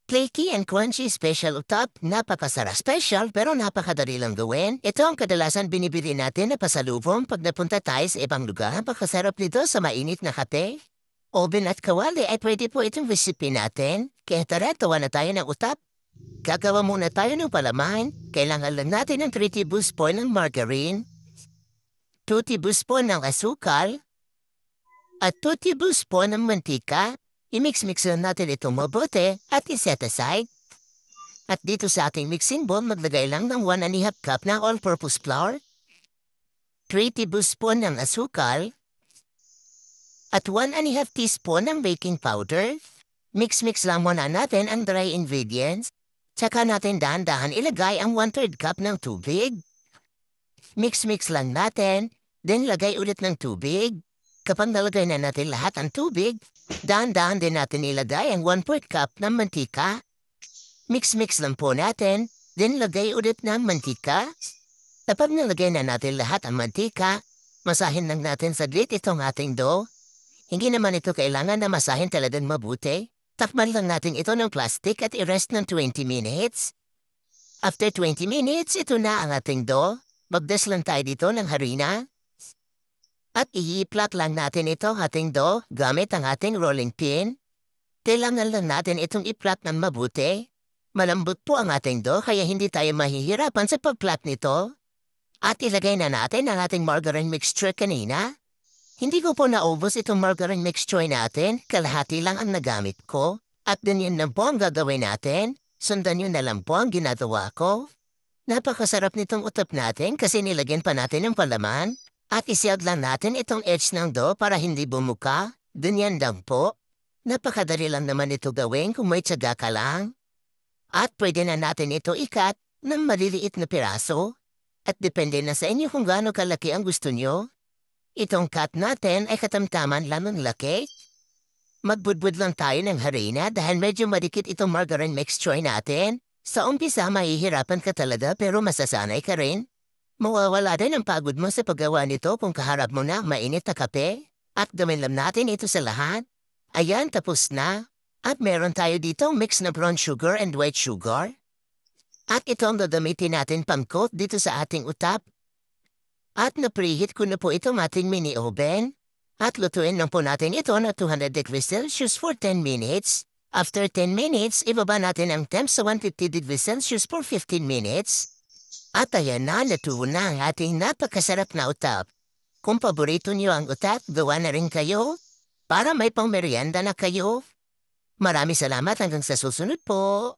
Flaky and crunchy special utap, napakasarap. Special pero napakadali lang gawin. Ito ang kadalasan binibili natin na pasalubong pag napunta tayo sa ibang lugar. Napakasarap nito sa mainit na kape. Oven at kawali ay pwede po itong recipe natin. Kaya tara, tawa na tayo ng utap. Gagawa muna tayo ng palaman. Kailangan lang natin ng 3 tablespoon ng margarine, 2 tablespoon ng asukal, at 2 tablespoon ng mantika. I-mix-mix lang natin itong mabuti at i-set aside. At dito sa ating mixing bowl, maglagay lang ng 1½ cup ng all-purpose flour, 3 tablespoon ng asukal, at 1½ teaspoon ng baking powder. Mix-mix lang muna natin ang dry ingredients. Tsaka natin dahan-dahan ilagay ang 1/3 cup ng tubig. Mix-mix lang natin, then lagay ulit ng tubig. Kapag nalagay na natin lahat ang tubig, dahan-dahan din natin ilagay ang 1/4 cup ng mantika. Mix-mix lang po natin, then lagay ulit ng mantika. Kapag nalagay na natin lahat ang mantika, masahin lang natin saglit itong ating dough. Hindi naman ito kailangan na masahin talagang mabuti. Takpan lang natin ito ng plastic at i-rest ng 20 minutes. After 20 minutes, ito na ang ating dough. Magdas lang tayo dito ng harina. At i-plot lang natin ito ating dough gamit ang ating rolling pin. Kailangan lang natin itong i-plot ng mabuti. Malambot po ang ating dough kaya hindi tayo mahihirapan sa pag-plot nito. At ilagay na natin ang ating margarine mixture kanina. Hindi ko po naubos itong margarine mixture natin, kalahati lang ang nagamit ko. At ganyan lang po ang gagawin natin. Sundan yun na lang po ang ginagawa ko. Napakasarap nitong utap natin kasi nilagyan pa natin ng palaman. At isiyag lang natin itong edge ng dough para hindi bumuka. Ganyan lang po. Napakadali lang naman ito gawin kung may tiyaga ka lang. At pwede na natin ito ikat ng maliliit na piraso. At depende na sa inyo kung gaano kalaki ang gusto nyo. Itong cut natin ay katamtaman lang ng laki. Magbudbud lang tayo ng harina dahil medyo madikit itong margarine mixture natin. Sa umpisa mahihirapan ka talaga pero masasanay ka rin. Mawawala din ang pagod mo sa paggawa nito kung kaharap mo na mainit na kape. At gawin lang natin ito sa lahat. Ayan, tapos na. At meron tayo dito mix na brown sugar and white sugar. At ito ang gagamitin natin pang-coat dito sa ating utap. At na-preheat ko na po itong ating mini oven. At lutuin lang po natin ito na 200 degrees Celsius for 10 minutes. After 10 minutes, ibaba natin ang temp sa 150 degrees Celsius for 15 minutes. At ayan na, natuwa na ang ating napakasarap na utap. Kung paborito niyo ang utap, gawa na rin kayo para may pang merienda na kayo. Maraming salamat hanggang sa susunod po.